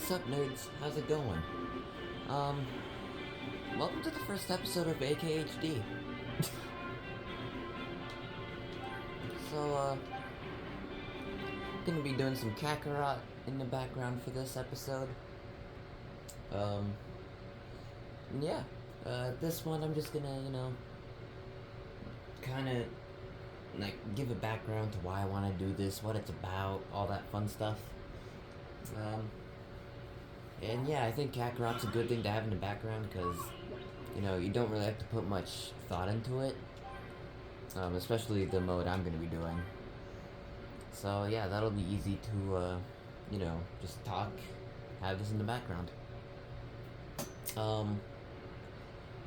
What's up, nerds? How's it going? Um, Welcome to the first episode of AKHD. So, gonna be doing some Kakarot in the background for this episode. Yeah. This one I'm just gonna, kinda, like, give a background to why I wanna do this, what it's about, all that fun stuff. And yeah, I think Kakarot's a good thing to have in the background because, you don't really have to put much thought into it. Especially the mode I'm going to be doing. So yeah, that'll be easy to, just talk, have this in the background.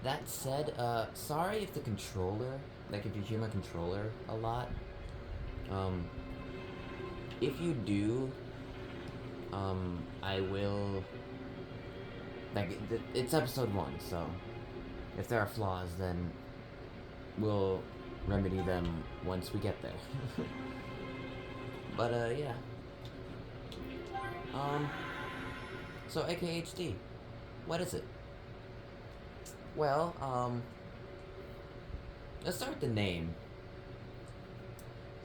That said, sorry if the controller, like if you hear my controller a lot. If you do, I will, like, it's episode 1, so if there are flaws, then we'll remedy them once we get there. But, yeah. So AKHD, what is it? Well, let's start with the name.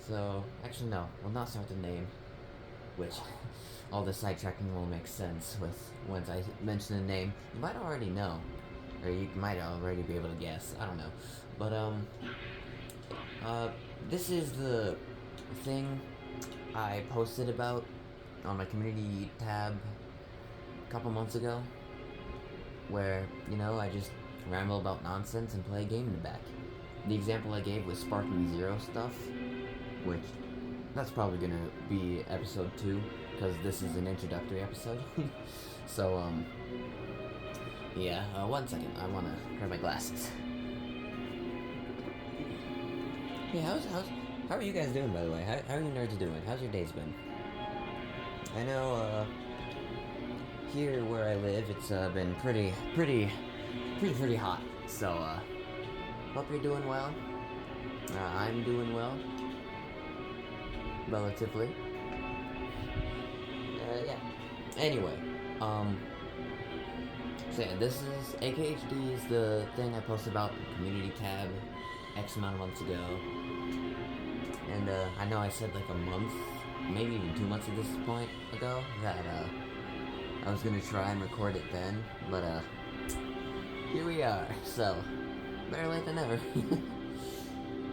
So, actually no, we'll not start with the name, which all the sidetracking will make sense with once I mention the name. You might already know, or you might already be able to guess. I don't know, but this is the thing I posted about on my community tab a couple months ago, where I just ramble about nonsense and play a game in the back. The example I gave was sparking ZEROOOO, which that's probably gonna be episode 2. Because this is an introductory episode. So, yeah, 1 second, I wanna grab my glasses. Hey, how are you guys doing, by the way? How are you nerds doing? How's your days been? I know, here where I live, it's, been pretty hot. So, hope you're doing well. I'm doing well. Relatively. Yeah. Anyway, so yeah, this is AKHD is the thing I posted about the community tab X amount of months ago. And I know I said like a month, maybe even 2 months at this point ago, that I was gonna try and record it then, but here we are. So better late than never.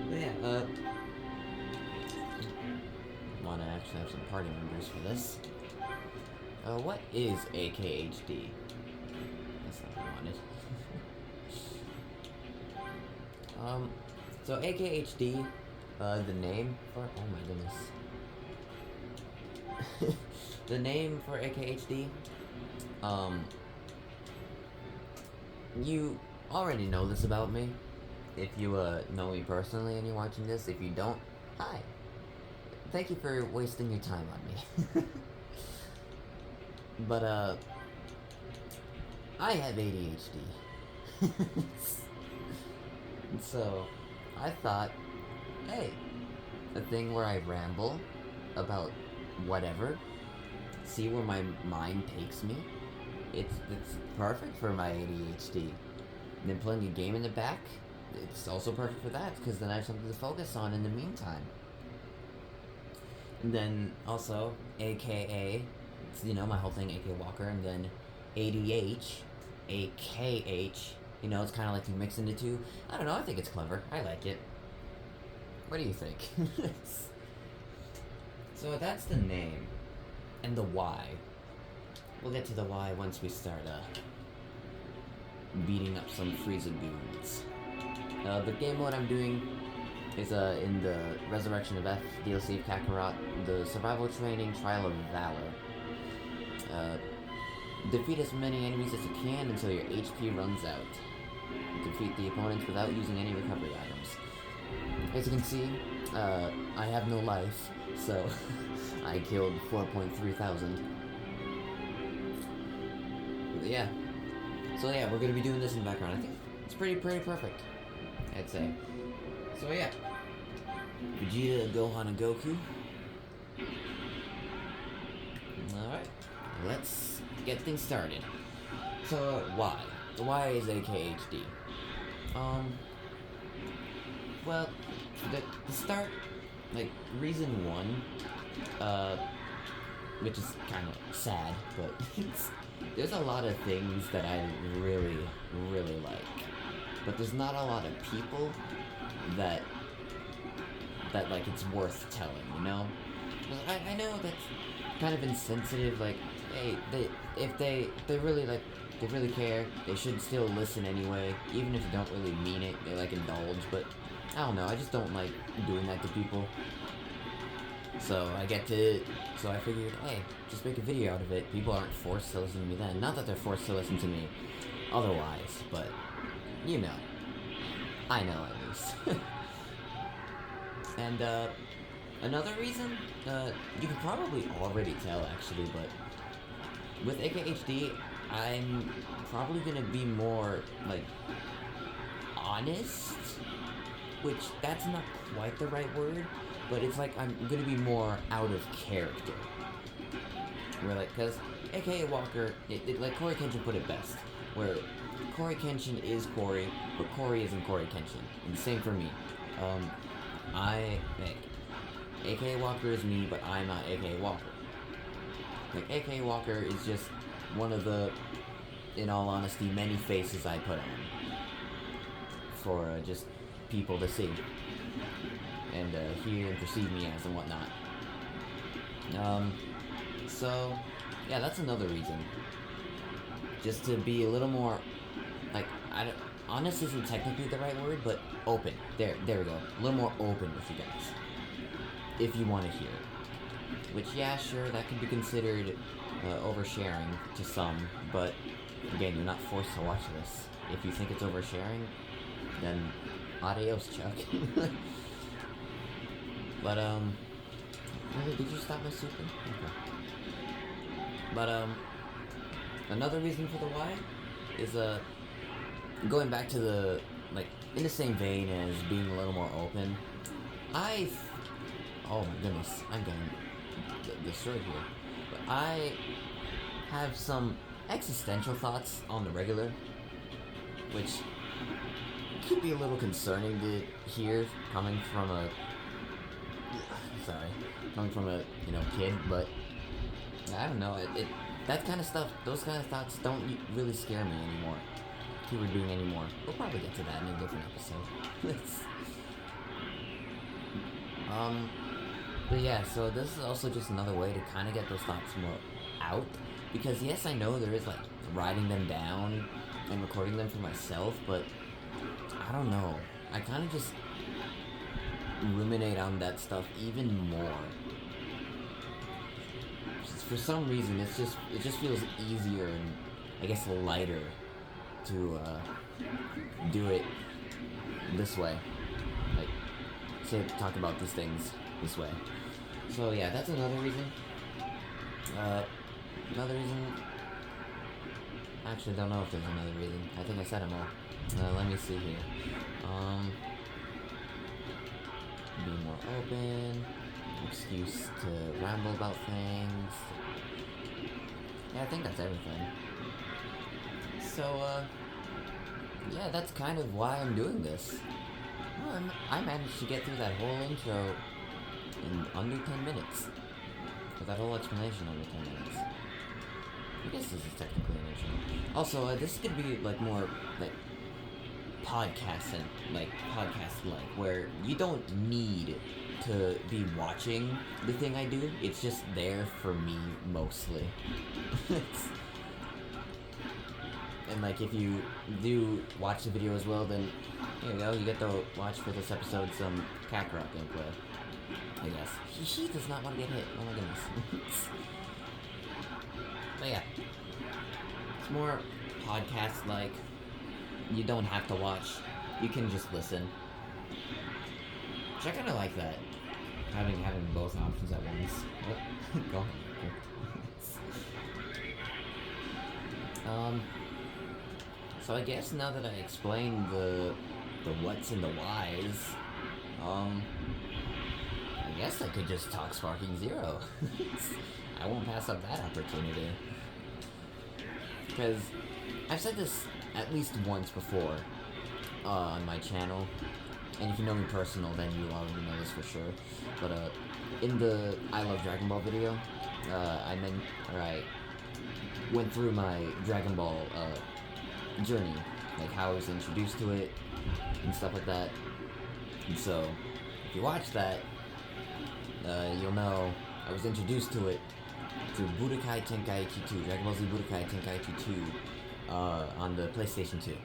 But yeah, wanna actually have some party members for this. What is AKHD? That's not what I wanted. So AKHD, the name for, oh my goodness. The name for AKHD, you already know this about me. If you, know me personally and you're watching this. If you don't, hi. Thank you for wasting your time on me. But, I have ADHD. So, I thought, hey, a thing where I ramble about whatever, see where my mind takes me, it's perfect for my ADHD. And then playing a game in the back, it's also perfect for that, because then I have something to focus on in the meantime. And then, also, AKA, my whole thing, AK Walker, and then ADH, AKH, it's kind of like you mix into two. I don't know, I think it's clever. I like it. What do you think? So that's the name. And the why. We'll get to the why once we start, beating up some Frieza goons. The game mode I'm doing is, in the Resurrection of F DLC of Kakarot, the Survival Training Trial of Valor. Defeat as many enemies as you can until your HP runs out. Defeat the opponents without using any recovery items. As you can see, I have no life, so I killed 4.3 thousand. Yeah. So yeah, we're gonna be doing this in the background. I think it's pretty perfect, I'd say. So yeah. Vegeta, Gohan, and Goku. Alright, let's get things started. So, why? Why is AKHD? Well, the start, like, reason one, which is kind of sad, but there's a lot of things that I really, really like. But there's not a lot of people that like, it's worth telling, you know? 'Cause I know that's kind of insensitive, like, hey, if they really, like, they really care, they should still listen anyway, even if they don't really mean it, they, like, indulge, but I don't know, I just don't like doing that to people. So I figured, hey, just make a video out of it. People aren't forced to listen to me then. Not that they're forced to listen to me otherwise, but, you know. I know, at least. And, another reason, you can probably already tell, actually, but with AKHD, I'm probably gonna be more, like, honest, which that's not quite the right word, but it's like I'm gonna be more out of character. Where, like, cause AKA Walker, like Corey Kenshin put it best, where Corey Kenshin is Corey, but Corey isn't Corey Kenshin. And same for me. Like, AKA Walker is me, but I'm not AKA Walker. Like, AKA Walker is just one of the, in all honesty, many faces I put on for just people to see and hear and perceive me as and whatnot. So yeah, that's another reason. Just to be a little more, like, honest isn't technically the right word, but open. There we go. A little more open with you guys, if you want to hear. Which, yeah, sure, that could be considered oversharing to some, but again, you're not forced to watch this. If you think it's oversharing, then adios, Chuck. But, really, did you stop my soupping? Okay. But, another reason for the why is, going back to the, like, in the same vein as being a little more open, oh my goodness, I'm getting destroyed here. But I have some existential thoughts on the regular, which could be a little concerning to hear coming from a you know, kid, but I don't know, that kind of stuff, those kind of thoughts don't really scare me anymore. Keyword being anymore. We'll probably get to that in a different episode. But yeah, so this is also just another way to kind of get those thoughts more out, because yes, I know there is, like, writing them down and recording them for myself, but I don't know, I kind of just ruminate on that stuff even more. Just for some reason, it just feels easier and, I guess, lighter to do it this way, like, talk about these things this way. So yeah, that's another reason. Another reason, actually, don't know if there's another reason. I think I said them all. Let me see here. Be more open, excuse to ramble about things. Yeah, I think that's everything. So, yeah, that's kind of why I'm doing this. Well, I managed to get through that whole intro in under 10 minutes. With that whole explanation under 10 minutes. I guess this is technically an intro. Also, this could be, like, more, like, podcast, where you don't need to be watching the thing I do. It's just there for me, mostly. And, like, if you do watch the video as well, then here you go, you get to watch for this episode some Kakarot gameplay, I guess. She does not want to get hit, oh my goodness. But yeah, it's more podcast-like. You don't have to watch, you can just listen. Which I kind of like that, having both options at once. Oh, go ahead. So I guess now that I explained the what's and the whys, I guess I could just talk Sparking Zero. I won't pass up that opportunity. because I've said this at least once before on my channel, and if you know me personal, then you already know this for sure. But in the I Love Dragon Ball video, I went through my Dragon Ball journey, like how I was introduced to it and stuff like that. And so, if you watch that, you'll know I was introduced to it through Budokai Tenkaichi 2, Dragon Ball Z Budokai Tenkaichi 2, on the PlayStation 2.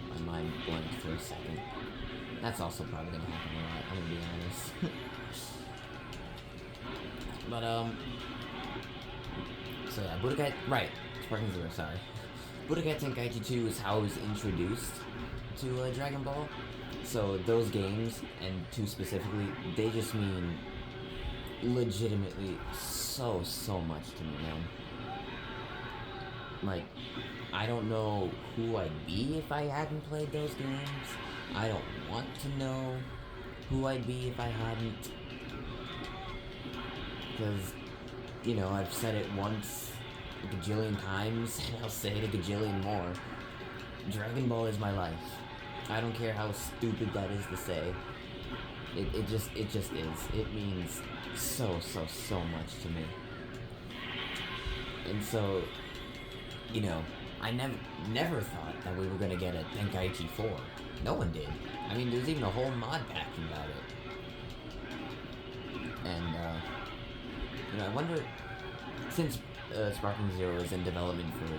My mind blanked for a second. That's also probably gonna happen a lot, I'm gonna be honest. But, so yeah, Budokai, right, Sparking Zero, sorry. Budokai Tenkaichi 2 is how I was introduced to Dragon Ball. So those games, and 2 specifically, they just mean legitimately so much to me, man. Like, I don't know who I'd be if I hadn't played those games. I don't want to know who I'd be if I hadn't. Because, you know, I've said it once a gajillion times, and I'll say it a gajillion more. Dragon Ball is my life. I don't care how stupid that is to say. It just is. It means so much to me. And so, you know, I never thought that we were gonna get a Tenkaichi 4. No one did. I mean, there's even a whole mod pack about it. And, you know, I wonder, since Sparking Zero is in development for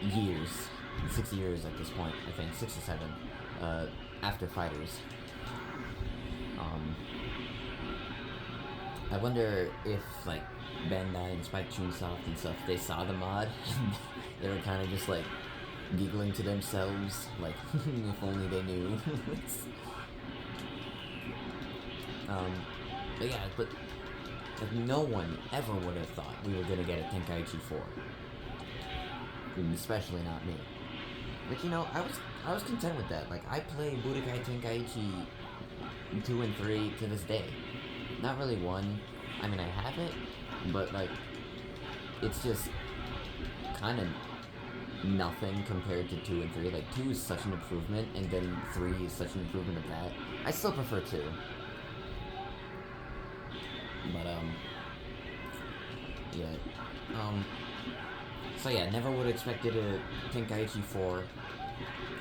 years, 6 years at this point, I think, 6 or 7, after Fighters, I wonder if, like, Bandai and Spike Chunsoft and stuff, they saw the mod, and they were kind of just, like, giggling to themselves, like, if only they knew. But yeah, but like, no one ever would have thought we were gonna get a Tenkaichi 4. Especially not me. But you know, I was content with that. Like, I play Budokai Tenkaichi 2 and 3 to this day. Not really 1. I mean, I have it, but like, it's just kind of nothing compared to 2 and 3. Like, 2 is such an improvement, and then 3 is such an improvement of that. I still prefer 2. But, yeah. So yeah, never would have expected a Tenkaichi 4.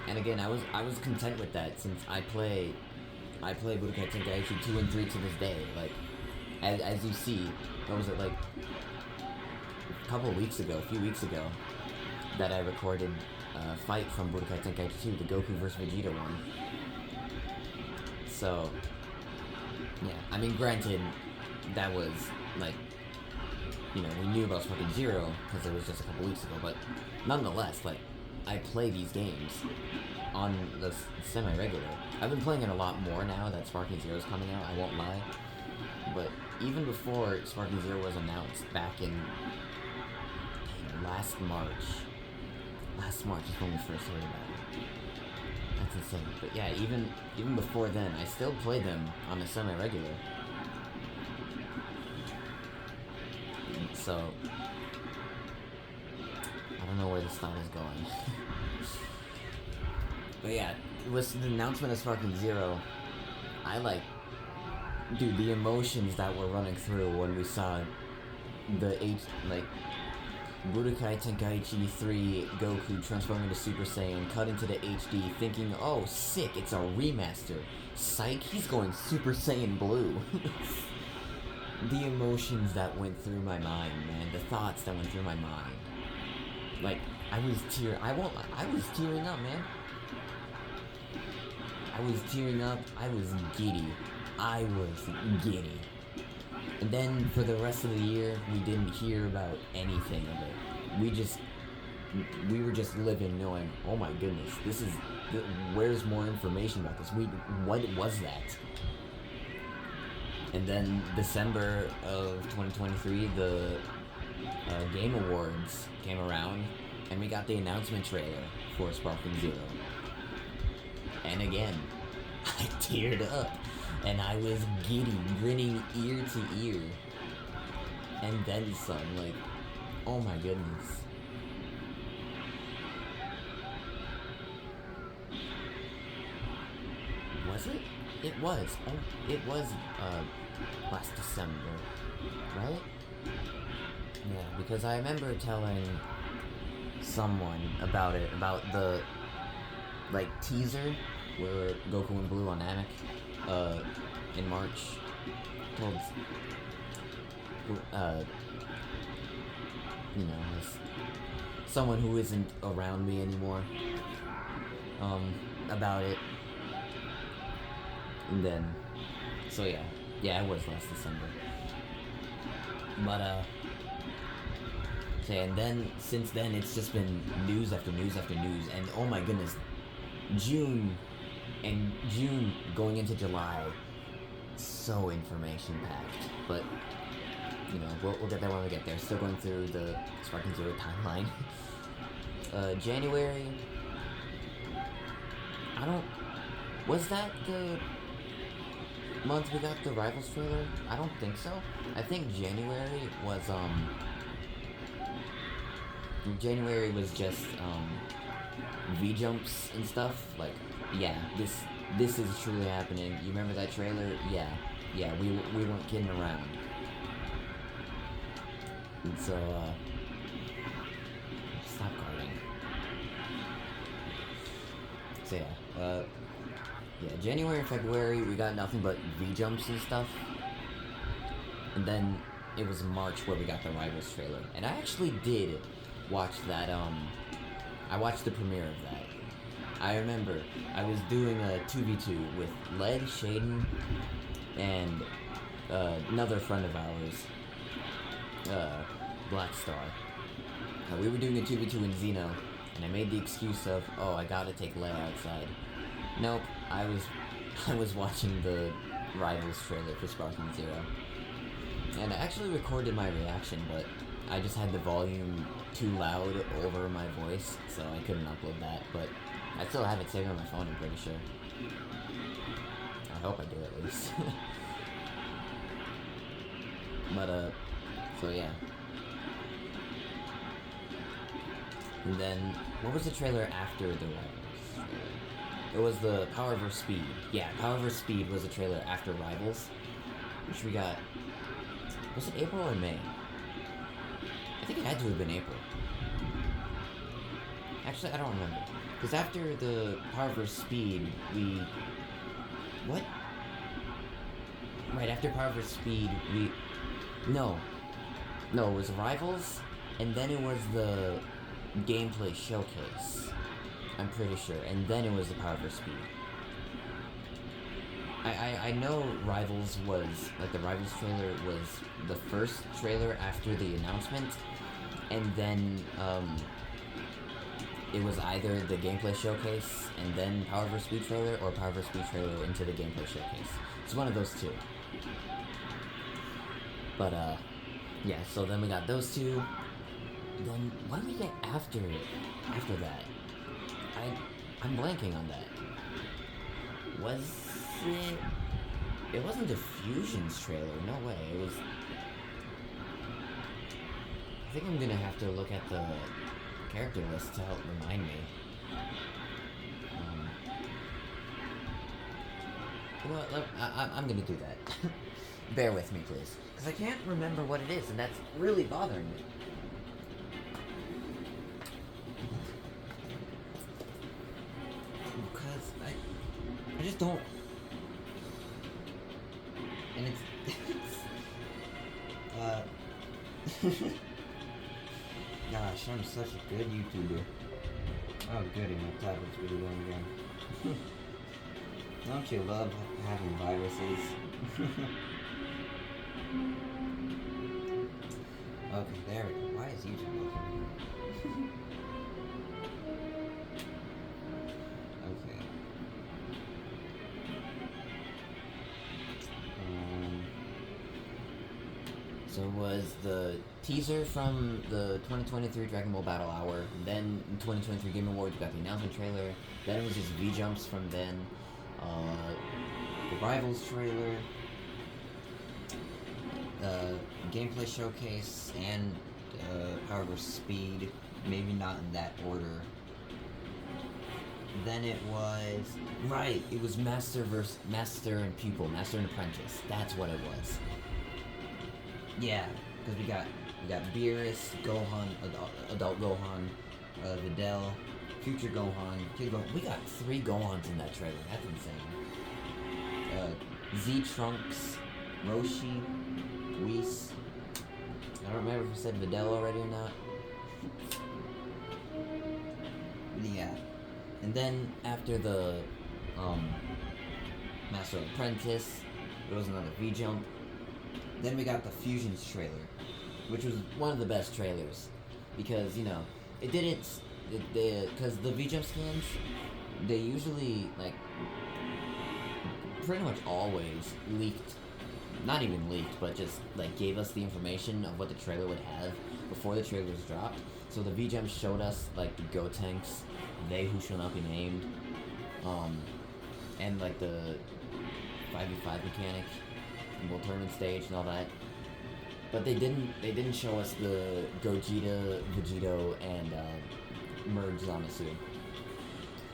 And again, I was content with that, since I play Budokai Tenkaichi 2 and 3 to this day. Like, as you see, what was it, like, a few weeks ago, that I recorded a fight from Budokai Tenkaichi 2, the Goku vs. Vegeta one. So, yeah, I mean, granted, that was, like, you know, we knew about Sparking Zero, because it was just a couple weeks ago, but nonetheless, like, I play these games on the semi-regular. I've been playing it a lot more now that Sparking Zero is coming out, I won't lie. But even before Sparking Zero was announced, back in last March is when we first heard about it. That's insane. But yeah, even before then, I still play them on a semi-regular. So, I don't know where this thought is going. But yeah, with the announcement of Sparking Zero, dude, the emotions that were running through when we saw the Budokai Tenkaichi 3 Goku transform into Super Saiyan, cut into the HD, thinking, oh, sick, it's a remaster. Psych, he's going Super Saiyan Blue. The emotions that went through my mind, man. The thoughts that went through my mind. Like, I was tearing up, man. I was tearing up. I was giddy. And then, for the rest of the year, we didn't hear about anything of it. We were just living knowing, oh my goodness, where's more information about this? What was that? And then December of 2023, the Game Awards came around, and we got the announcement trailer for Sparking Zero. And again, I teared up, and I was giddy, grinning ear to ear, and then some. Like, oh my goodness. Was it? It was. Oh, it was last December, right? Yeah, because I remember telling someone about it, about the like teaser where Goku and Blue on Namek in March told you know, someone who isn't around me anymore about it. And then so yeah, it was last December. But and then since then it's just been news after news after news, and oh my goodness, June going into July, so information packed. But you know, we'll get there when we get there. Still going through the Sparking Zero timeline. January, was that the month we got the Rivals trailer? I don't think so. I think January was just V-jumps and stuff. Like, yeah, this is truly happening. You remember that trailer? Yeah, we weren't kidding around. And so stop guarding. So yeah, January and February we got nothing but V-jumps and stuff. And then it was March where we got the Rivals trailer. And I actually did watch that, I watched the premiere of that. I remember I was doing a 2v2 with Led, Shaden, and another friend of ours, Black Star. We were doing a 2v2 in Xeno, and I made the excuse of, oh, I gotta take Led outside. Nope, I was watching the Rivals trailer for Sparking Zero. And I actually recorded my reaction, but I just had the volume too loud over my voice, so I couldn't upload that. But I still have it saved on my phone, I'm pretty sure. I hope I do at least. But, so yeah. And then, what was the trailer after the Rivals trailer? It was the Power vs. Speed. Yeah, Power vs. Speed was the trailer after Rivals, which we got, was it April or May? I think it had to have been April. Actually, I don't remember. Because after the Power vs. Speed, what? Right, after Power vs. Speed, no, it was Rivals, and then it was the gameplay showcase. I'm pretty sure, and then it was the Power vs. Speed. I know Rivals was, like, the Rivals trailer was the first trailer after the announcement, and then, it was either the gameplay showcase and then Power vs. Speed trailer, or Power vs. Speed trailer into the gameplay showcase. It's one of those two. But, yeah, so then we got those two. Then, what did we get after that? I'm blanking on that. Was it? It wasn't the Fusions trailer, no way. It was... I think I'm gonna have to look at the character list to help remind me. You know what, I'm gonna do that. Bear with me, please. Because I can't remember what it is, and that's really bothering me. Because I just don't... And it's... Gosh, I'm such a good YouTuber. Oh goody, my tablet's really going again. Don't you love having viruses? Okay, there we go. Why is YouTube open? Okay. So it was the teaser from the 2023 Dragon Ball Battle Hour, then in 2023 Game Awards we got the announcement trailer, then it was just V-jumps from then, the Rivals trailer, gameplay showcase and Power vs. Speed, maybe not in that order. Then it was it was Master and Pupil, Master and Apprentice. That's what it was. Yeah, because we got Beerus, Gohan, Adult Gohan, Videl, Future Gohan, Kid Gohan. We got 3 Gohans in that trailer. That's insane. Z Trunks, Roshi, Whis. I don't remember if I said Videl already or not. Yeah. And then after the Master and Apprentice, there was another V-Jump. Then we got the Fusions trailer, which was one of the best trailers. Because, you know, it didn't... Because the V-Jump skins, they usually, like, pretty much always leaked. Not even leaked, but just, like, gave us the information of what the trailer would have before the trailer was dropped. So the V-Jump showed us, like, the Gotenks, They Who Shall Not Be Named, and, like, the 5v5 mechanic, World Tournament stage and all that. But they didn't show us the Gogeta, Vegito, and Merge Zamasu.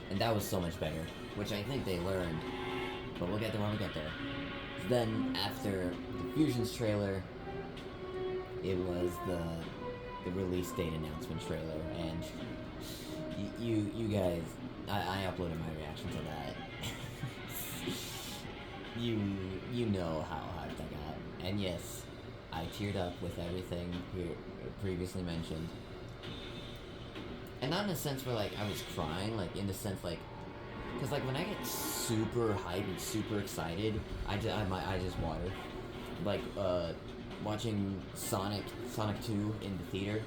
And that was so much better, which I think they learned. But we'll get there when we get there. Then after the Fusions trailer, it was the release date announcement trailer, and you guys, I uploaded my reaction to that. you know how hyped I got, and yes, I teared up with everything previously mentioned, and not in a sense where like I was crying, like in the sense like, cause like when I get super hyped and super excited, I just water, like watching Sonic 2 in the theater,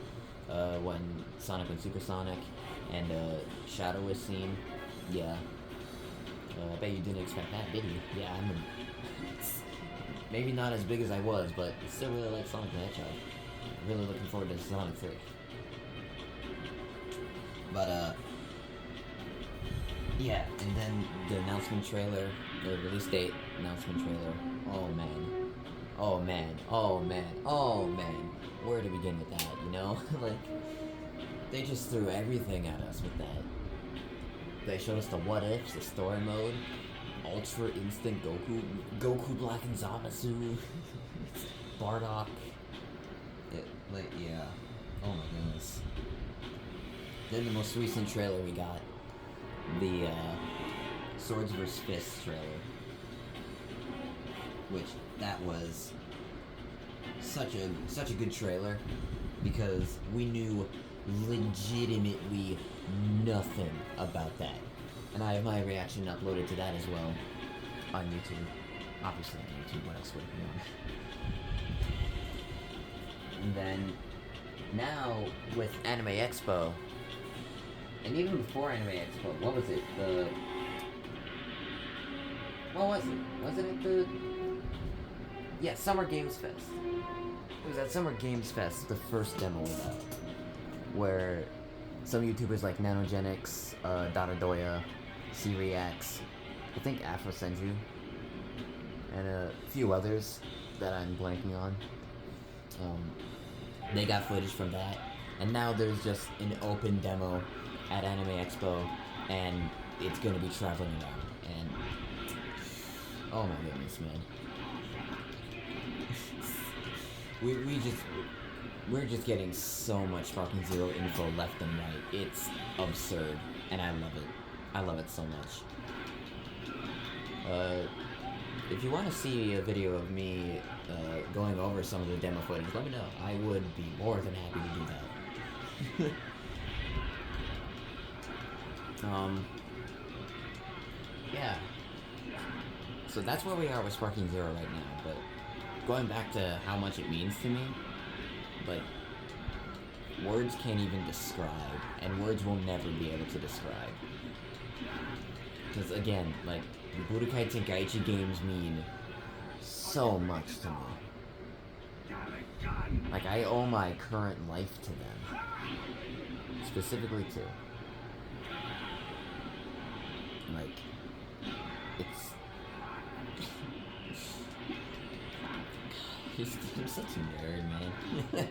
when Sonic and Supersonic and Shadow was seen, yeah. I bet you didn't expect that, did you? Yeah, maybe not as big as I was, but still really like Sonic the Hedgehog. Really looking forward to Sonic 3. But, yeah, and then the announcement trailer, the release date announcement trailer. Oh man. Oh man. Oh man. Oh man. Where to begin with that, you know? Like, they just threw everything at us with that. They showed us the what ifs, the story mode, Ultra Instant Goku Black and Zamasu, Bardock. Yeah. Oh my goodness. Then the most recent trailer we got, the Swords vs. Fists trailer, which that was such a good trailer because we knew legitimately nothing about that, and I have my reaction uploaded to that as well on YouTube. Obviously on YouTube, what else would it be on? And then now with Anime Expo, and even before Anime Expo, what was it? What was it? Was it at the... Yeah, Summer Games Fest. It was at Summer Games Fest, the first demo we got, where some YouTubers like Nanogenics, Dadadoya, C-Reacts, I think Afro Senju, and a few others that I'm blanking on. They got footage from that, and now there's just an open demo at Anime Expo, and it's gonna be traveling around, and oh my goodness, man. We're just getting so much fucking Zero info left and right. It's absurd, and I love it. I love it so much. If you want to see a video of me going over some of the demo footage, let me know. I would be more than happy to do that. Yeah. So that's where we are with Sparking Zero right now, but going back to how much it means to me, like, words can't even describe, and words will never be able to describe. Because again, like, the Budokai Tenkaichi games mean so much to me. Like, I owe my current life to them. Specifically to. Like, it's... I'm such a nerd, man.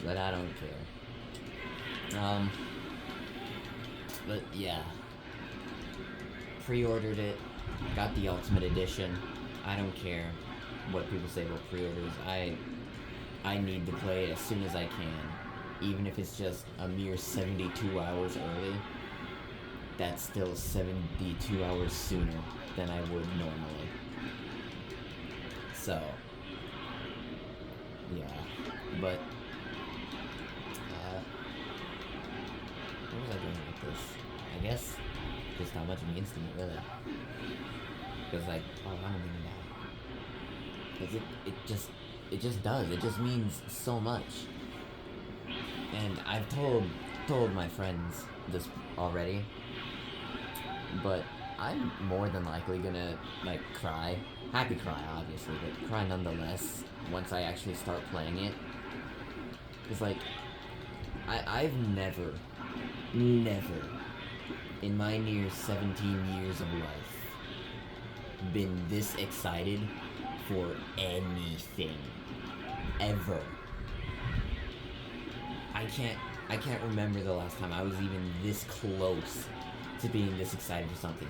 But I don't care. But yeah. Pre-ordered it, got the Ultimate Edition. I don't care what people say about pre-orders. I need to play it as soon as I can. Even if it's just a mere 72 hours early. That's still 72 hours sooner than I would normally. So, yeah. But, what was I doing with this? I guess just how much it means to me, really. Because, like, oh, I don't even know. Because it just does. It just means so much. And I've told my friends this already, but I'm more than likely gonna, like, cry. Happy cry, obviously, but cry nonetheless once I actually start playing it. It's like, I've never, in my near 17 years of life, been this excited for anything. Ever. I can't remember the last time I was even this close to being this excited for something.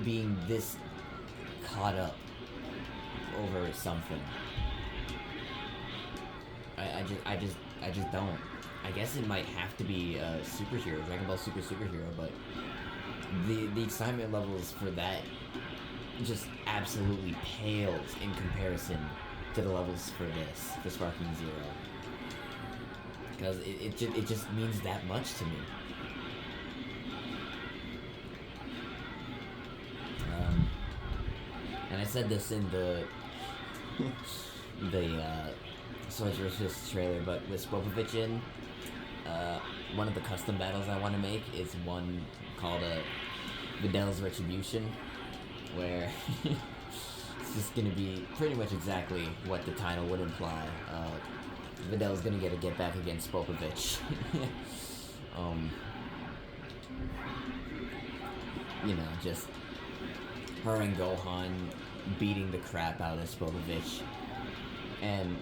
Being this caught up over something. I just don't. I guess it might have to be a superhero, Dragon Ball Super Superhero, but the excitement levels for that just absolutely pales in comparison to the levels for this, for Sparking Zero. Because it just means that much to me. And I said this in the Swords vs. trailer, but with Spopovich in, one of the custom battles I want to make is one called Vidal's Retribution, where it's just gonna be pretty much exactly what the title would imply. Vidal's gonna get back against Spopovich. You know, just her and Gohan beating the crap out of Spopovich. And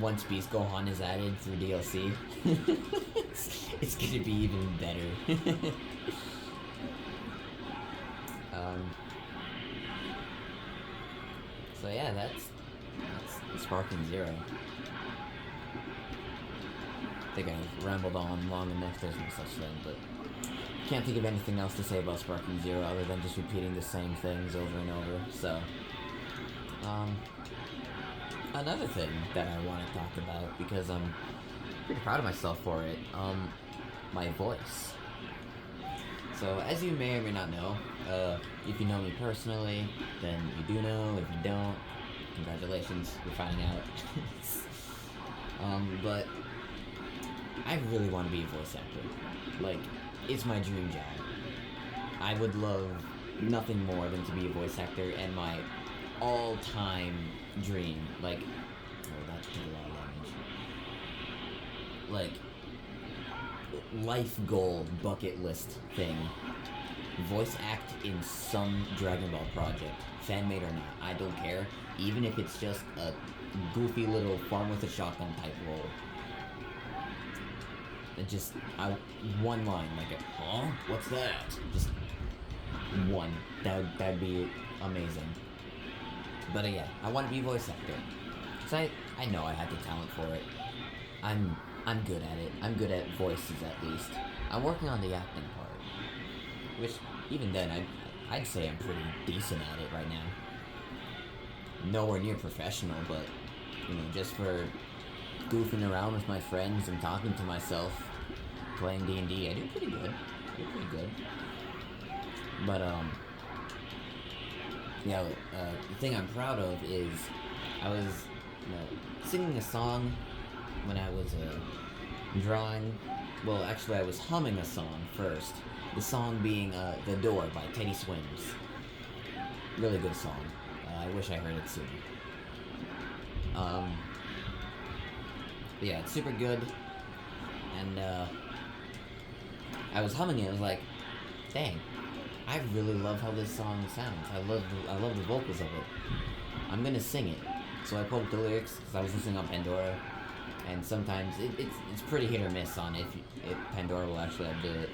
once Beast Gohan is added through DLC, it's gonna be even better. So yeah, that's Sparking Zero. I think I've rambled on long enough, there's no such thing, but can't think of anything else to say about Sparking Zero other than just repeating the same things over and over. So, another thing that I want to talk about, because I'm pretty proud of myself for it, my voice. So, as you may or may not know, if you know me personally, then you do know. If you don't, congratulations, you're finding out. But I really want to be a voice actor. Like, it's my dream job. I would love nothing more than to be a voice actor, and my all-time dream, like, oh, that's a lot of language. Like, life goal, bucket list thing. Voice act in some Dragon Ball project. Fan-made or not, I don't care. Even if it's just a goofy little farm with a shotgun type role. It just, one line, like, huh? What's that? Just one. That'd be amazing. But yeah, I want to be a voice actor. Cause I know I have the talent for it. I'm good at it. I'm good at voices, at least. I'm working on the acting part. Which, even then, I'd say I'm pretty decent at it right now. Nowhere near professional, but, you know, just for goofing around with my friends and talking to myself, playing D&D, I do pretty good. But, yeah, the thing I'm proud of is I was, you know, singing a song when I was drawing. Well, actually, I was humming a song first. The song being The Door by Teddy Swims. Really good song. I wish I heard it sooner. Yeah, it's super good. And I was humming it. I was like, dang, I really love how this song sounds. I love the vocals of it. I'm gonna sing it. So I pulled up the lyrics because I was listening on Pandora, and sometimes it's pretty hit or miss on if Pandora will actually have the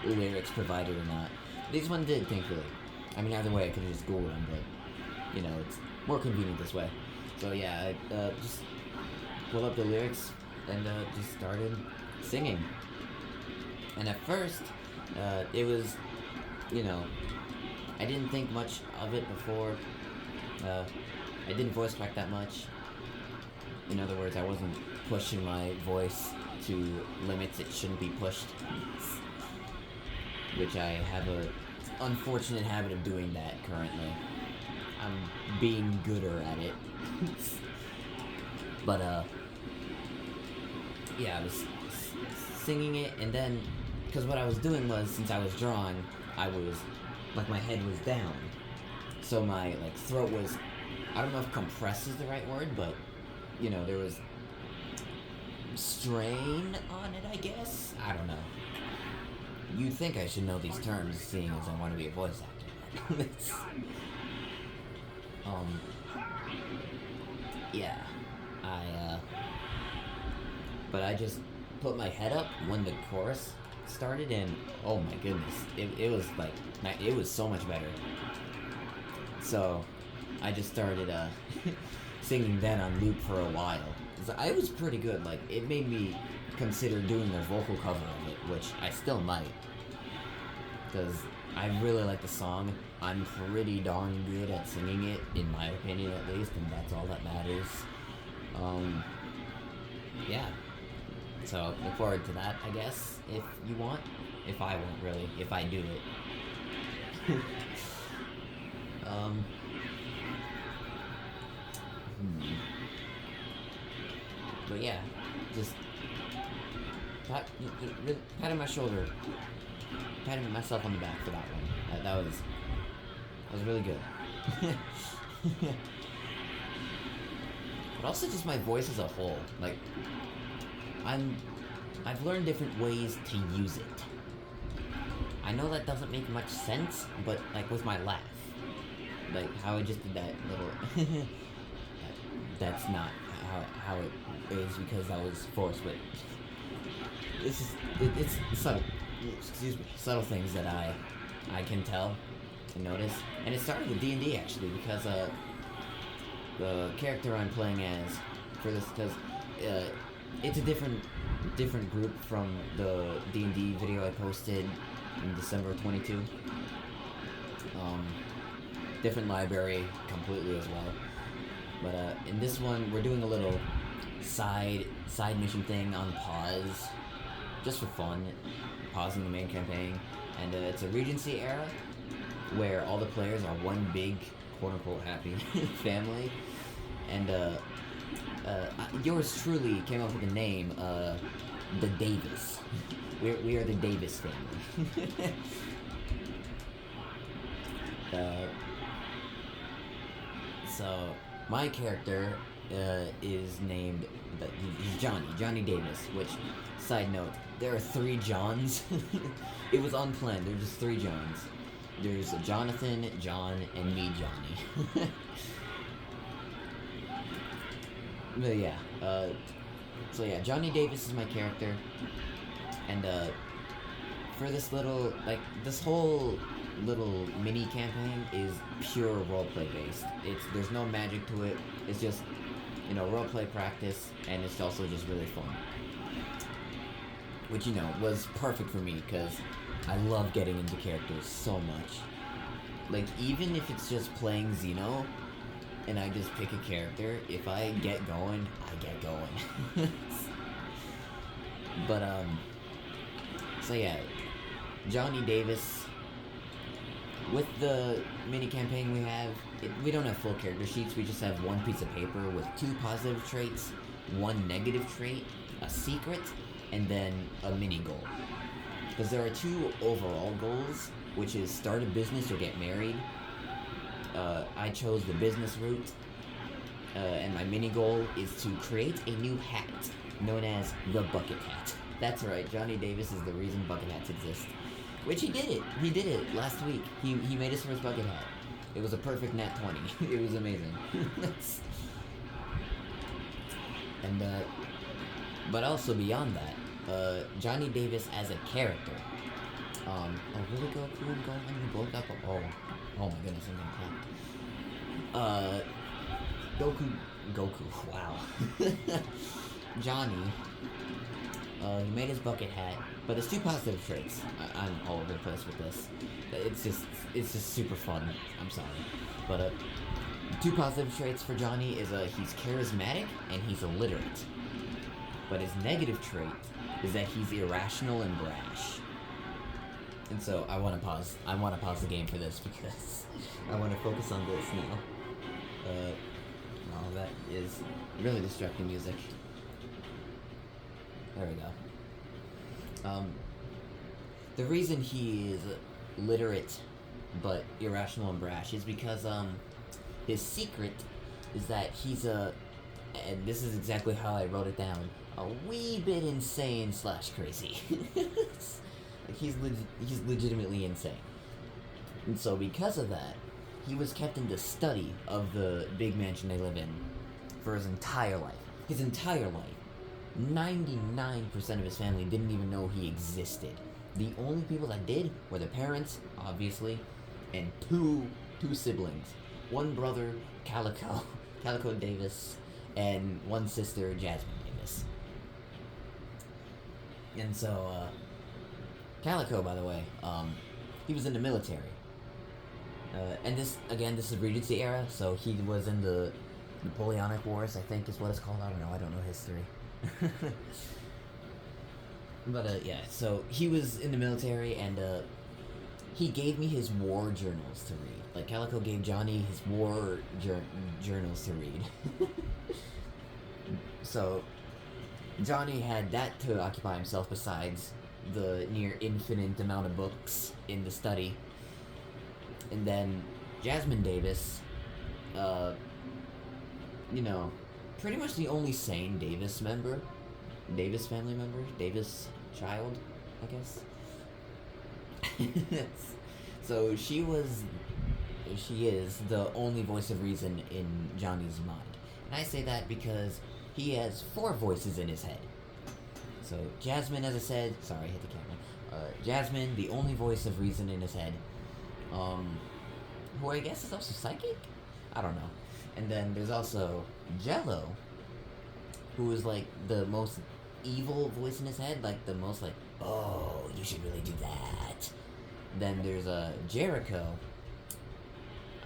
lyrics provided or not. This one did, thankfully. I mean, either way, I could have just Googled them, but, you know, it's more convenient this way. So yeah, I just pulled up the lyrics and just started singing. And at first, it was, you know, I didn't think much of it before. I didn't voice crack that much. In other words, I wasn't pushing my voice to limits it shouldn't be pushed. Which I have a unfortunate habit of doing that currently. I'm being gooder at it. But, yeah, I was singing it, and then, because what I was doing was, since I was drawing, I was, like, my head was down. So my, like, throat was, I don't know if compressed is the right word, but, you know, there was strain on it, I guess? I don't know. You'd think I should know these terms, seeing as I want to be a voice actor. Yeah, but I just put my head up when the chorus started, and oh my goodness, it was like, it was so much better. So, I just started, singing that on loop for a while. It was pretty good, like, it made me consider doing a vocal cover of it, which I still might. Because I really like the song. I'm pretty darn good at singing it, in my opinion at least, and that's all that matters. Yeah. So, look forward to that, I guess, if you want. If I want, really. If I do it. But yeah, just patting my shoulder, patting myself on the back for that one. That was really good. But also just my voice as a whole. Like, I've learned different ways to use it. I know that doesn't make much sense, but like with my laugh, like how I just did that little. That's not how it is because I was forced with. It's subtle. Excuse me, subtle things that I can tell and notice, and it started with D&D actually because the character I'm playing as for this because it's a different group from the D&D video I posted in December of 22. Different library completely as well. But in this one, we're doing a little side mission thing on pause, just for fun, pausing the main campaign, and it's a Regency era where all the players are one big quote-unquote happy family, and yours truly came up with the name, the Davis. We are the Davis family. So my character is named, he's Johnny Davis, which, side note, there are 3 Johns. It was unplanned, there are just 3 Johns. There's Jonathan, John, and me, Johnny. But yeah, so yeah, Johnny Davis is my character, and for this little, like, this whole little mini campaign is pure roleplay based. There's no magic to it, it's just, you know, roleplay practice, and it's also just really fun. Which, you know, was perfect for me, because I love getting into characters so much. Like, even if it's just playing Xeno, and I just pick a character, if I get going, I get going. But, so yeah, Johnny Davis, with the mini campaign we have, we don't have full character sheets, we just have one piece of paper with 2 positive traits, 1 negative trait, a secret, and then a mini goal. Because there are 2 overall goals, which is start a business or get married. I chose the business route, and my mini goal is to create a new hat, known as the bucket hat. That's right, Johnny Davis is the reason bucket hats exist. Which he did it last week. He made his first bucket hat. It was a perfect nat 20. It was amazing. And but also beyond that, Johnny Davis as a character. Oh, really Goku and Gohan who both got oh my goodness, I'm gonna clap. Goku, wow. Johnny, he made his bucket hat, but there's two positive traits. I'm all over the place with this. It's just super fun. I'm sorry, but two positive traits for Johnny is he's charismatic and he's illiterate. But his negative trait is that he's irrational and brash. And so I want to pause. I want to pause the game for this because I want to focus on this now. Oh, that is really distracting music. There we go. The reason he is literate but irrational and brash is because his secret is that he's and this is exactly how I wrote it down, a wee bit insane / crazy. He's legitimately insane. And so because of that, he was kept in the study of the big mansion they live in for his entire life. His entire life. 99% of his family didn't even know he existed. The only people that did were the parents, obviously, and two siblings. One brother, Calico Davis, and one sister, Jasmine Davis. And so, Calico, by the way, he was in the military. And this is Regency era, so he was in the Napoleonic Wars, I think is what it's called. I don't know history. But, yeah, so he was in the military, and, he gave me his war journals to read. Like, Calico gave Johnny his war journals to read. So, Johnny had that to occupy himself besides the near infinite amount of books in the study. And then Jasmine Davis, pretty much the only sane Davis family member, Davis child, I guess. So she is the only voice of reason in Johnny's mind. And I say that because he has 4 voices in his head. So Jasmine, as I said, sorry, I hit the camera. Jasmine, the only voice of reason in his head. Who I guess is also psychic? I don't know. And then there's also Jello, who is like the most evil voice in his head, like the most like, oh, you should really do that. Then there's Jericho.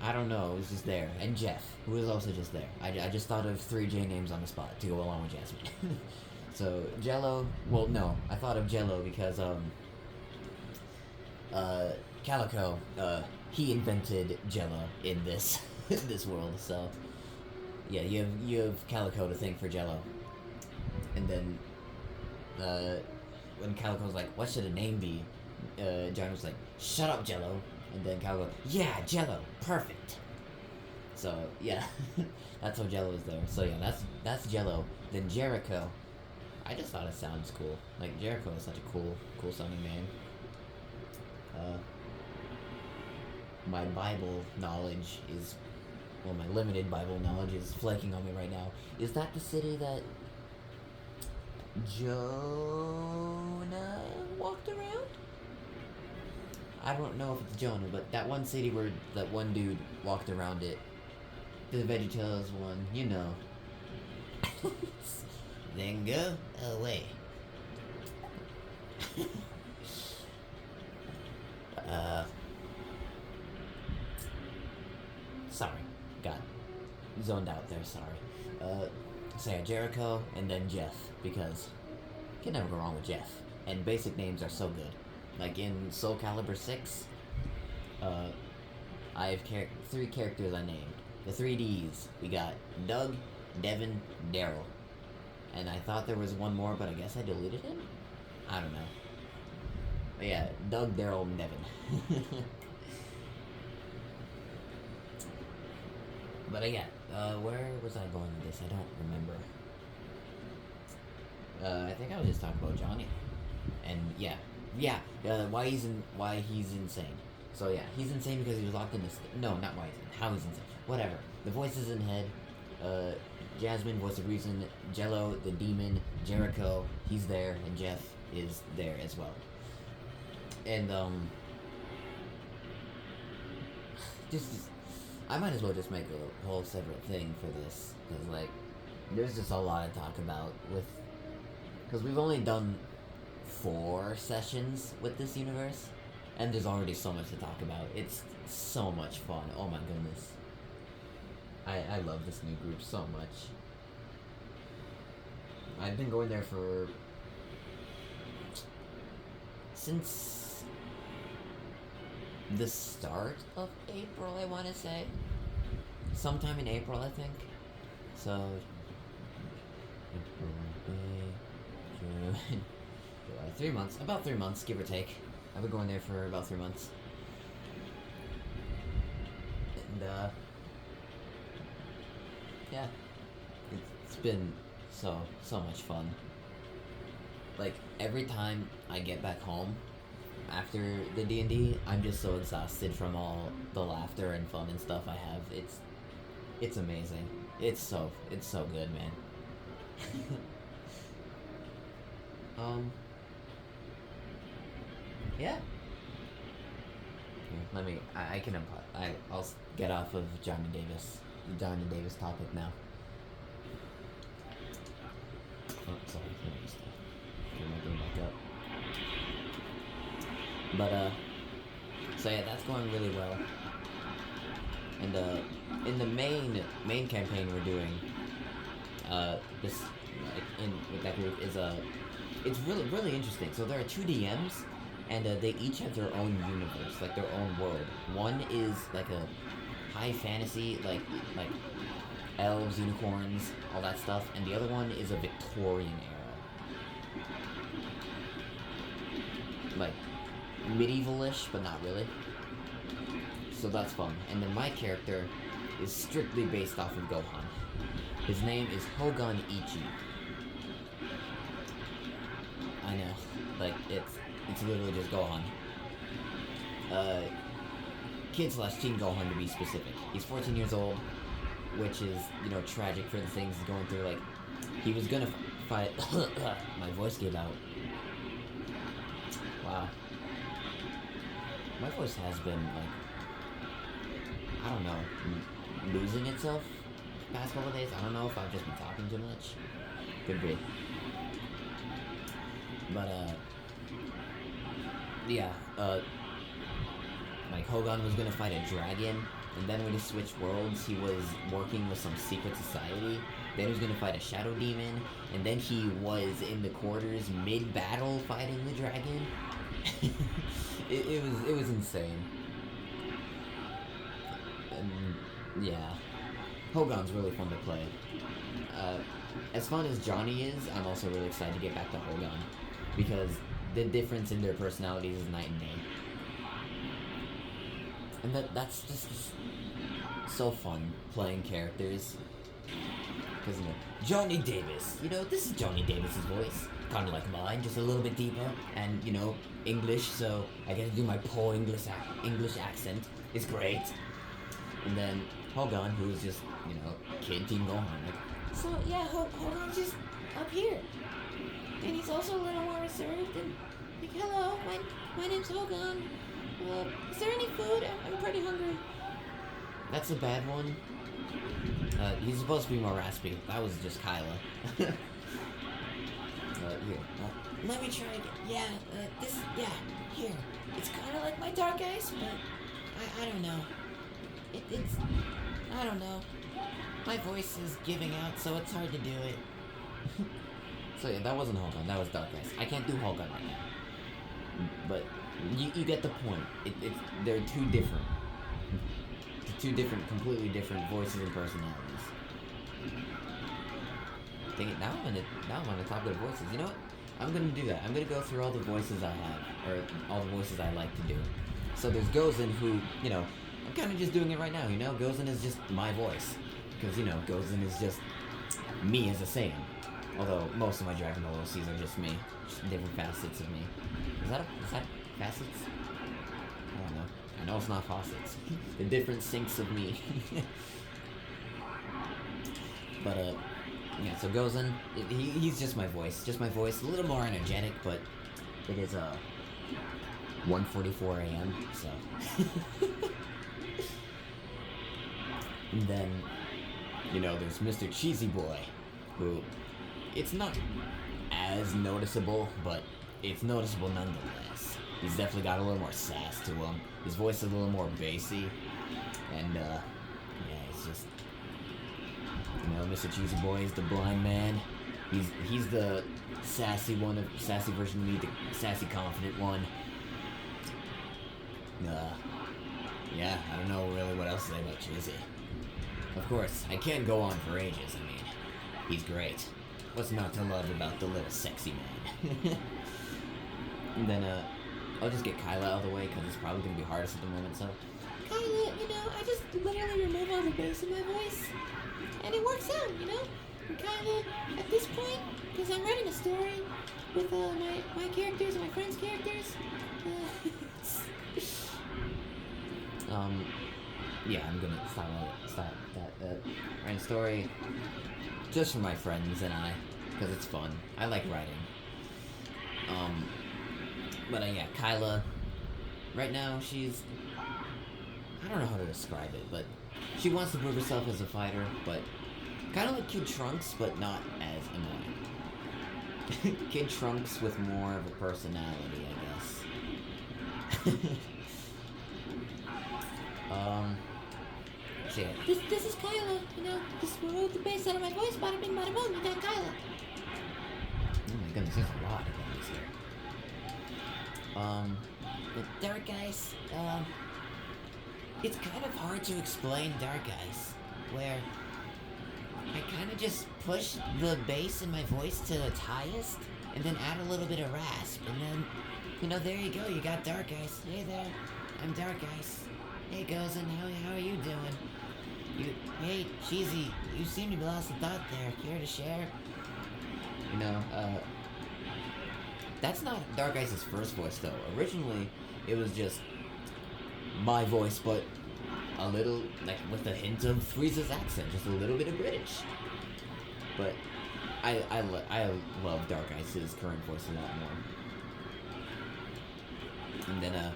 I don't know, it was just there. And Jeff, who is also just there. I just thought of 3 J names on the spot to go along with Jasmine. So, Jello, well, no, I thought of Jello because, Calico, he invented Jello in this, this world, so, yeah, you have Calico to thank for Jello. And then, when Calico's like, what should a name be? John was like, shut up, Jello. And then Calico, yeah, Jello, perfect. So, yeah, that's how Jello is there. So, yeah, that's Jello. Then Jericho. I just thought it sounds cool. Like, Jericho is such a cool sounding name. My Bible knowledge is, well, my limited Bible knowledge is flaking on me right now. Is that the city that Jonah walked around? I don't know if it's Jonah, but that one city where that one dude walked around it. The VeggieTales one, you know. Then go away. Sorry. Got zoned out there, sorry. So yeah, Jericho and then Jeff, because you can never go wrong with Jeff. And basic names are so good. Like in Soul Calibur 6, I have 3 characters I named. The 3 Ds. We got Doug, Devin, Daryl. And I thought there was one more, but I guess I deleted him? I don't know. But yeah, Doug, Daryl, and Devin. But yeah, where was I going with this? I don't remember. I think I was just talking about Johnny. And yeah, why he's insane. So yeah, he's insane because he was locked in this. No, not why he's in. How he's insane. Whatever. The voices in head. Jasmine, voice of reason. Jello, the demon. Jericho, he's there, and Jeff is there as well. And just I might as well just make a whole separate thing for this because like there's just a lot to talk about with because we've only done 4 sessions with this universe. And there's already so much to talk about. It's so much fun. Oh my goodness. I love this new group so much. I've been going there since the start of April, I want to say. Sometime in April, I think. So, April, May, June, July, 3 months. About 3 months, give or take. I've been going there for about 3 months. And, yeah. It's been so much fun. Like, every time I get back home after the D&D, I'm just so exhausted from all the laughter and fun and stuff I have. It's amazing. It's so good, man. Yeah. Here, let me. I'll get off of the Johnny Davis topic now. Oh, sorry. Let me just get my game back up. But so yeah, that's going really well. And in the main campaign we're doing, this with that group is it's really interesting. So there are 2 DMs. And they each have their own universe, like their own world. One is like a high fantasy, like elves, unicorns, all that stuff, and the other one is a Victorian era, like medieval-ish, but not really. So that's fun. And then my character is strictly based off of Gohan. His name is Hogan Ichi. I know, like it's literally just Gohan. Kid/teen Gohan to be specific. He's 14 years old, which is, tragic for the things he's going through. Like, he was gonna fight. My voice gave out. Wow. My voice has been, I don't know, losing itself the past couple of days. I don't know if I've just been talking too much. Could be. But, yeah, Hogan was gonna fight a dragon, and then when he switched worlds, he was working with some secret society. Then he was gonna fight a shadow demon, and then he was in the quarters mid-battle fighting the dragon. it was insane. And, yeah, Hogan's really fun to play. As fun as Johnny is, I'm also really excited to get back to Hogan, because the difference in their personalities is night and day. And that's just so fun, playing characters. Because, Johnny Davis, this is Johnny Davis's voice. Kind of like mine, just a little bit deeper. And, English, so I get to do my poor English accent. It's great. And then Hogan, who's just, kid Team Gohan. So, yeah, Hogan's just up here. And he's also a little more reserved and hello, my name's Hogan. Is there any food? I'm pretty hungry. That's a bad one. He's supposed to be more raspy. That was just Kyla. Here. Let me try again. Here. It's kind of like my dark ice, but I don't know. It's I don't know. My voice is giving out, so it's hard to do it. So yeah, that wasn't Hogan, that was Dark Ice. I can't do Hogan right now. But you get the point. They're two different, completely different voices and personalities. Dang it, now I'm on the top of their voices. You know what? I'm gonna do that. I'm gonna go through all the voices I have, or all the voices I like to do. So there's Gozen, who, I'm kind of just doing it right now, Gozen is just my voice. Because, Gozen is just me as a Saiyan. Although, most of my Dragon Ball OCs are just me. Just different facets of me. Is that facets? I don't know. I know it's not faucets. The different sinks of me. But, yeah, so Gozen, he's just my voice. Just my voice. A little more energetic, but it is, 1:44 a.m., so. And then, you know, there's Mr. Cheesy Boy, who, it's not as noticeable, but it's noticeable nonetheless. He's definitely got a little more sass to him. His voice is a little more bassy, and, yeah, it's just, you know, Mr. Cheesy Boy is the blind man. He's the sassy version of me, the sassy, confident one. Yeah, I don't know really what else to say about Cheesy. Of course, I can't go on for ages. I mean, he's great. What's not to love about the little sexy man? And then, I'll just get Kyla out of the way, because it's probably going to be hardest at the moment, so. Kyla, you know, I just literally remove all the bass in my voice, and it works out, you know? And Kyla, at this point, because I'm writing a story with my characters and my friends' characters, yeah, I'm gonna stop that, writing a story just for my friends and I, because it's fun. I like writing. But yeah, Kyla, right now, she's, I don't know how to describe it, but she wants to prove herself as a fighter, but kind of like Kid Trunks, but not as annoying. Kid Trunks with more of a personality, I guess. So yeah. this is Kyla, you know, just remove the bass out of my voice, bada bing, bada boom, you got Kyla. Oh my goodness, there's a lot of things here. With Dark Ice, it's kind of hard to explain Dark Ice, where I kind of just push the bass in my voice to its highest, and then add a little bit of rasp, and then, you know, there you go, you got Dark Ice. Hey there, I'm Dark Ice. Hey, Gozen, how are you doing? Hey, Cheesy, you seem to be lost in thought there. Care to share? You know, that's not Dark Ice's first voice, though. Originally, it was just my voice, but a little, like, with a hint of Frieza's accent, just a little bit of British. But I love Dark Ice's current voice a lot more. And then,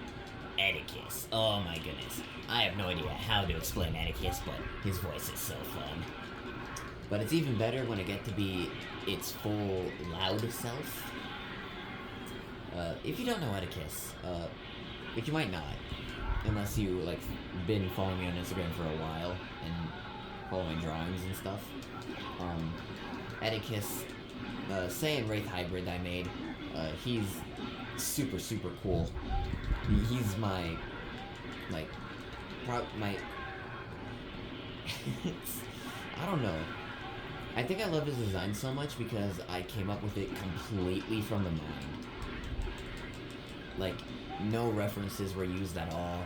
Atticus. Oh my goodness. I have no idea how to explain Atticus, but his voice is so fun. But it's even better when it gets to be its full loud self. If you don't know Atticus, which you might not, unless you, like, been following me on Instagram for a while and following drawings and stuff. Atticus, Saiyan Wraith hybrid I made, he's super, super cool. He's my, like, my, I don't know. I think I love his design so much because I came up with it completely from the mind. Like, no references were used at all.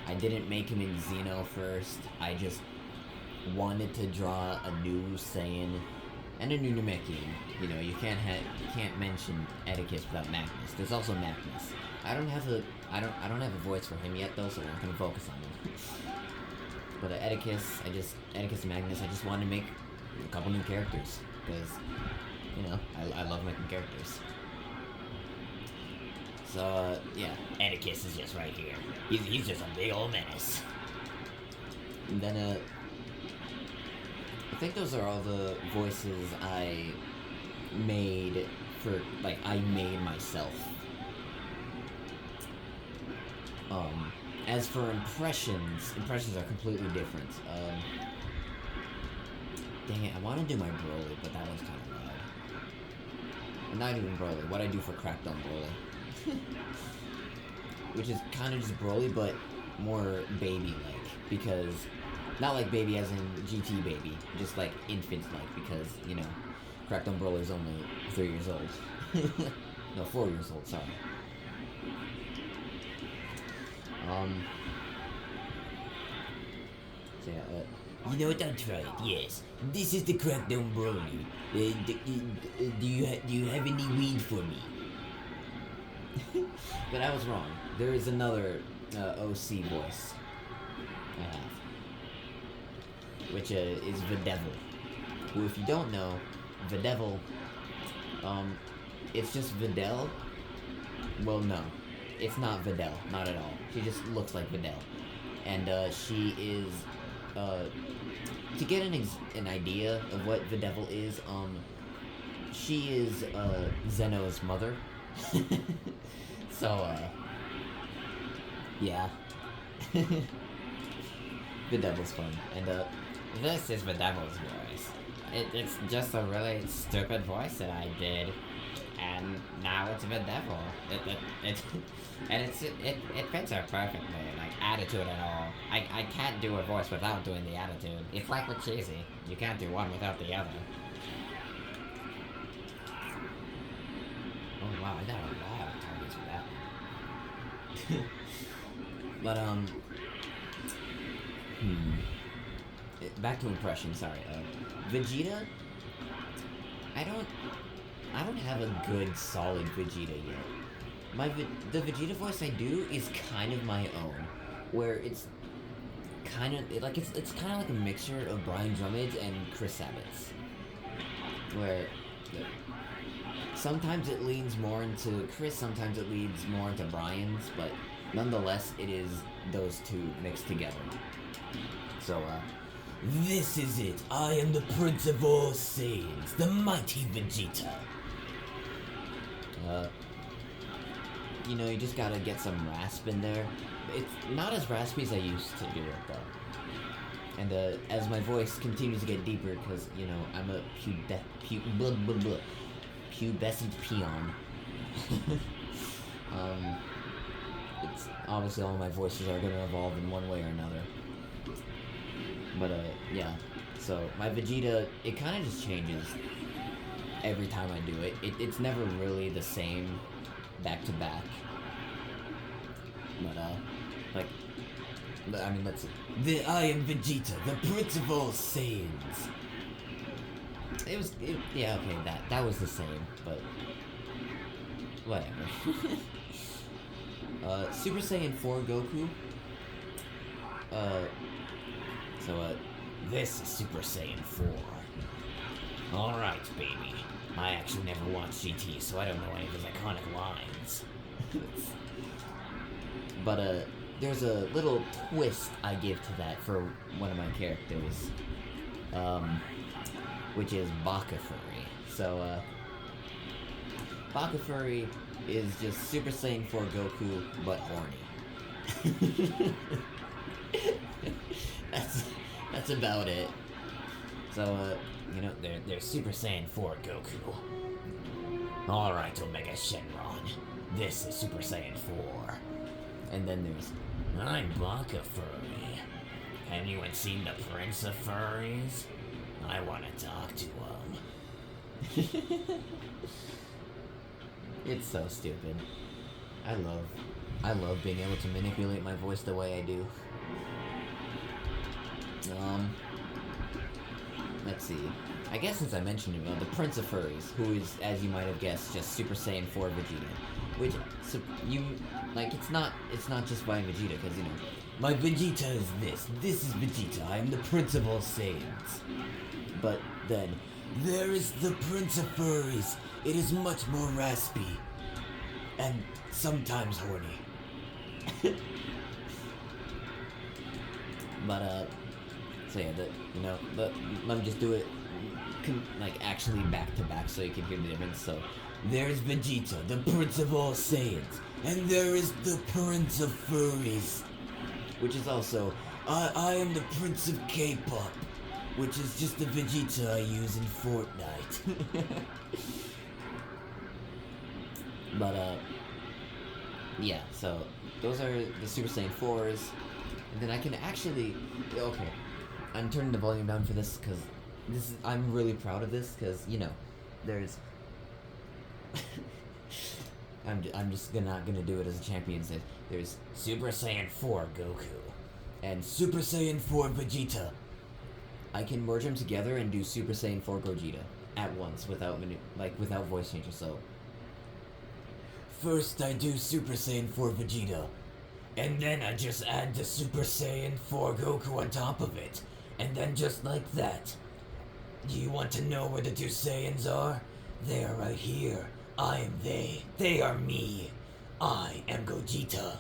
I didn't make him in Xeno first. I just wanted to draw a new Saiyan and a new Namekian. You know, you can't mention Atticus without Magnus. There's also Magnus. I don't have a voice for him yet though, so we're not gonna focus on him. But Atticus and Magnus, I just wanted to make a couple new characters because, you know, I love making characters. So yeah, Atticus is just right here. He's just a big old menace. And then I think those are all the voices I made for, like, I made myself. As for impressions are completely different. Dang it, I want to do my Broly, but that one's kind of loud. And not even Broly, what I do for Cracked on Broly. Which is kind of just Broly, but more baby-like, because, not like baby as in GT baby, just like infant-like, because, you know, Cracked on Broly is only 3 years old. No, 4 years old, sorry. So yeah, You know what? That's right. Yes, this is the Crackdown Broly. Do you have any weed for me? but I was wrong. There is another OC voice I have, which is the Devil. Who, if you don't know, the Devil, it's just Videl. Well, no, it's not Videl, not at all. She just looks like Videl, and she is to get an idea of what the Devil is. She is Zeno's mother. So yeah. The Devil's fun, and this is the Devil's voice. It's just a really stupid voice that I did, and now it's the Devil. It fits her perfectly, like attitude and all. I can't do a voice without doing the attitude. It's like with Cheesy, you can't do one without the other. Oh wow, I got a lot of targets for that. But back to impression. Sorry, Vegeta. I don't have a good solid Vegeta yet. The Vegeta voice I do is kind of my own, where it's kind of like it's kind of like a mixture of Brian Drummond's and Chris Sabat's, where sometimes it leans more into Chris, sometimes it leans more into Brian's, but nonetheless, it is those two mixed together. So, this is it. I am the Prince of all Saiyans, the mighty Vegeta. You know, you just gotta get some rasp in there. It's not as raspy as I used to do it, though. And, as my voice continues to get deeper, because, you know, I'm a pubescent peon. It's obviously all my voices are gonna evolve in one way or another. But yeah. So my Vegeta, it kind of just changes every time I do it. It's never really the same back to back. But like, I mean, let's see. I am Vegeta, the Prince of all Saiyans. Yeah, okay, that was the same, but whatever. Super Saiyan 4 Goku. This is Super Saiyan 4. Alright, baby. I actually never watched GT, so I don't know any of his iconic lines. But, there's a little twist I give to that for one of my characters. Which is Baka Furry. So, Baka Furry is just Super Saiyan 4 Goku, but horny. That's about it. So, you know, there's Super Saiyan 4 Goku. Alright, Omega Shenron. This is Super Saiyan 4. And then there's, I'm Baka Furry. Have anyone seen the Prince of Furries? I want to talk to him. It's so stupid. I love being able to manipulate my voice the way I do. Let's see. I guess since I mentioned him, the Prince of Furries, who is, as you might have guessed, just Super Saiyan 4 Vegeta. Which, so, it's not just by Vegeta, because, you know, my Vegeta is this. This is Vegeta. I am the Prince of all Saiyans. But then, there is the Prince of Furries. It is much more raspy. And sometimes horny. But, so yeah, let me just do it, like, actually back to back so you can hear the difference. So, there's Vegeta, the Prince of all Saiyans. And there is the Prince of Furries. Which is also, I am the Prince of K-pop. Which is just the Vegeta I use in Fortnite. But, yeah, so, those are the Super Saiyan 4s. And then I can actually, okay, I'm turning the volume down for this, because I'm really proud of this, because, you know, there's, I'm just not gonna do it as a champion. There's Super Saiyan 4 Goku, and Super Saiyan 4 Vegeta. I can merge them together and do Super Saiyan 4 Gogeta at once without voice changer. So first I do Super Saiyan 4 Vegeta, And then I just add the Super Saiyan 4 Goku on top of it. And then just like that. Do you want to know where the two Saiyans are? They are right here. I am they. They are me. I am Gogeta.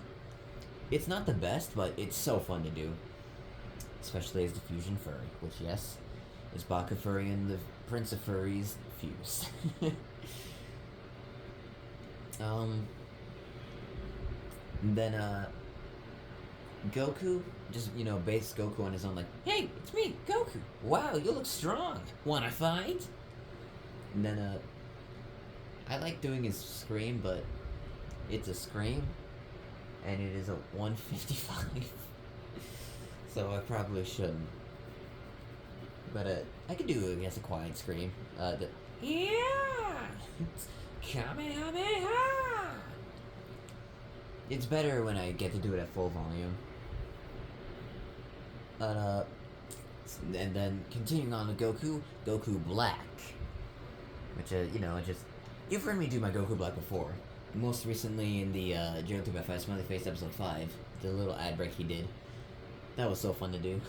It's not the best, but it's so fun to do. Especially as the fusion furry, which, yes, is Baka Furry and the Prince of Furries fused. Then, Goku, just, base Goku on his own, like, hey, it's me, Goku. Wow, you look strong. Wanna fight? And then, I like doing his scream, but it's a scream, and it is a 155. So I probably shouldn't. But, I could do, I guess, a quiet scream. Yeah! Kamehameha! It's better when I get to do it at full volume. But, and then continuing on with Goku Black. Which, you've heard me do my Goku Black before. Most recently in the, JoTube FS Smiley Face episode 5, the little ad break he did. That was so fun to do.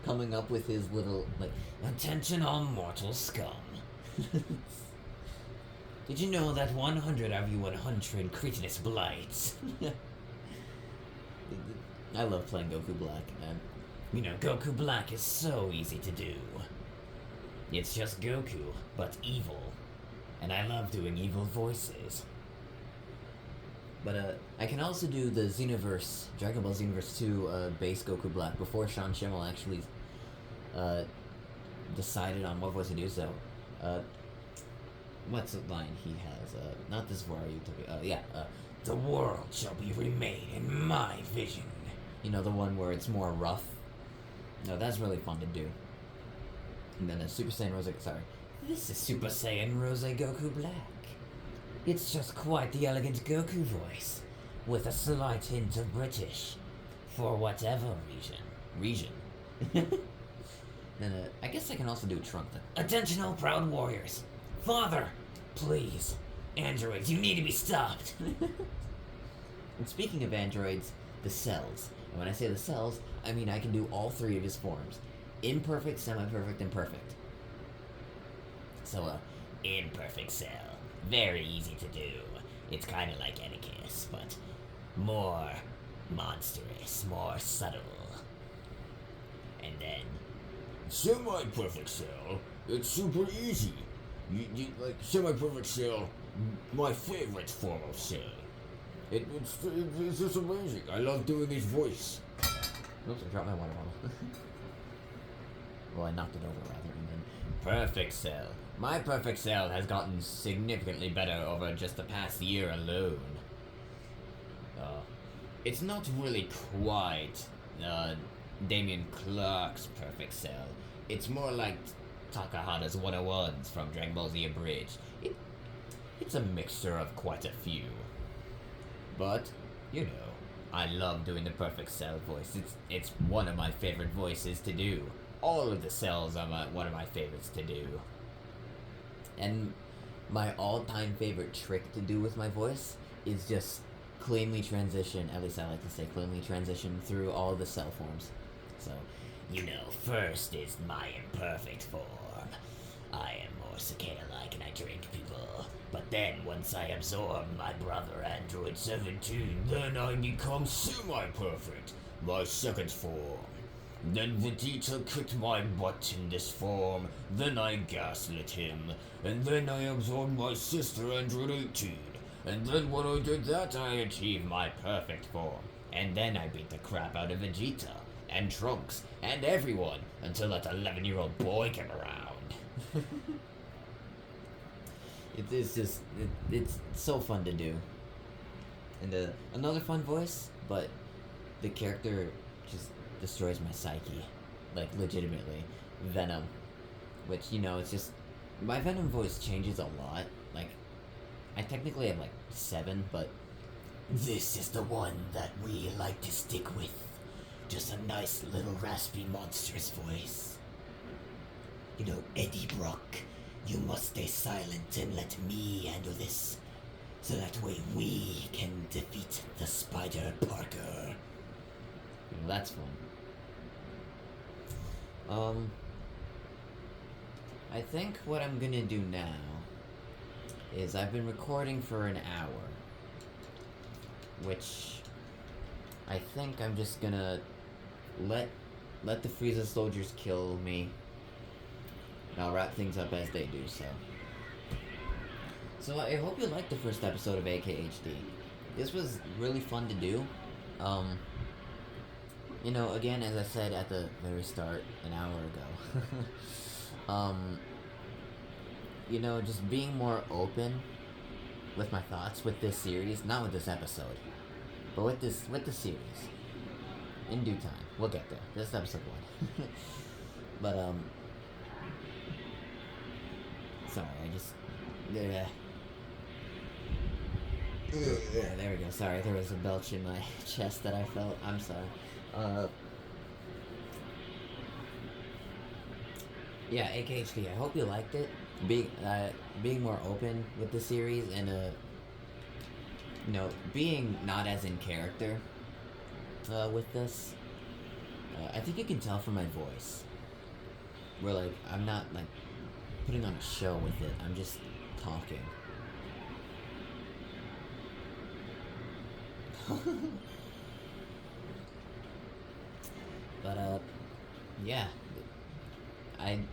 Coming up with his little, attention all mortal scum. Did you know that 100 of you 100 cretinous blights? I love playing Goku Black, man. Goku Black is so easy to do. It's just Goku, but evil. And I love doing evil voices. But, I can also do the Xenoverse, Dragon Ball Xenoverse 2, base Goku Black before Sean Schimmel actually, decided on what voice to do, so, what's the line he has? Not this war utopia. The world shall be remade in my vision. The one where it's more rough. No, that's really fun to do. And then Super Saiyan Rose, this is Super Saiyan Rose Goku Black. It's just quite the elegant Goku voice, with a slight hint of British, for whatever region. Then, I guess I can also do Trunk then. Attention all proud warriors. Father, please. Androids, you need to be stopped. And speaking of androids, the cells. And when I say the cells, I mean I can do all three of his forms. Imperfect, semi-perfect, and perfect. So, imperfect cell. Very easy to do. It's kind of like Etiquette, but more monstrous, more subtle. And then... Semi-perfect cell, it's super easy. You like, semi-perfect cell, my favorite form of cell. It's just amazing. I love doing his voice. Oops, I dropped my water bottle. Well, I knocked it over rather. And then perfect cell. My perfect cell has gotten significantly better over just the past year alone. It's not really quite Damien Clark's perfect cell. It's more like Takahata's 101s from Dragon Ball Z Abridged. It's a mixture of quite a few. But, I love doing the perfect cell voice. It's one of my favorite voices to do. All of the cells are one of my favorites to do. And my all-time favorite trick to do with my voice is just cleanly transition, at least I like to say cleanly transition through all the cell forms. So, first is my imperfect form. I am more cicada-like and I drink people. But then, once I absorb my brother Android 17, then I become semi-perfect, my second form. Then Vegeta kicked my butt in this form, then I gaslit him, and then I absorbed my sister Android 18, and then when I did that I achieved my perfect form, and then I beat the crap out of Vegeta, and Trunks, and everyone, until that 11-year-old boy came around. It's so fun to do. And another fun voice, but the character just destroys my psyche. Like, legitimately. Venom. Which, it's just... My Venom voice changes a lot. Like, I technically have, 7, but... This is the one that we like to stick with. Just a nice little raspy monstrous voice. Eddie Brock, you must stay silent and let me handle this. so that way we can defeat the Spider Parker. Well, that's fun. I think what I'm gonna do now is I've been recording for an hour, which I think I'm just gonna let the Frieza soldiers kill me. And I'll wrap things up as they do so. So I hope you liked the first episode of AKHD. This was really fun to do. You know, again, as I said at the very start, an hour ago, you know, just being more open with my thoughts with this series, not with this episode, but with the series. In due time, we'll get there. This is episode 1. But, sorry, I just, there we go. Sorry, there was a belch in my chest that I felt. I'm sorry. Yeah, AKHD. I hope you liked it. Being more open with the series and you know, being not as in character with this. I think you can tell from my voice. Where like I'm not like putting on a show with it. I'm just talking. But yeah, I'm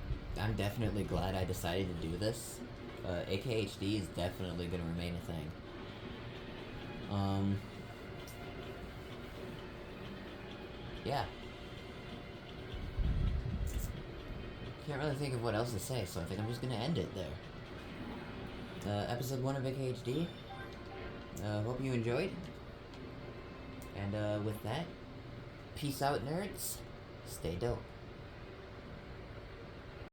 definitely glad I decided to do this. AKHD is definitely gonna remain a thing. Yeah. Can't really think of what else to say, so I think I'm just gonna end it there. Episode 1 of AKHD. Hope you enjoyed. And with that, peace out, nerds. Stay dope.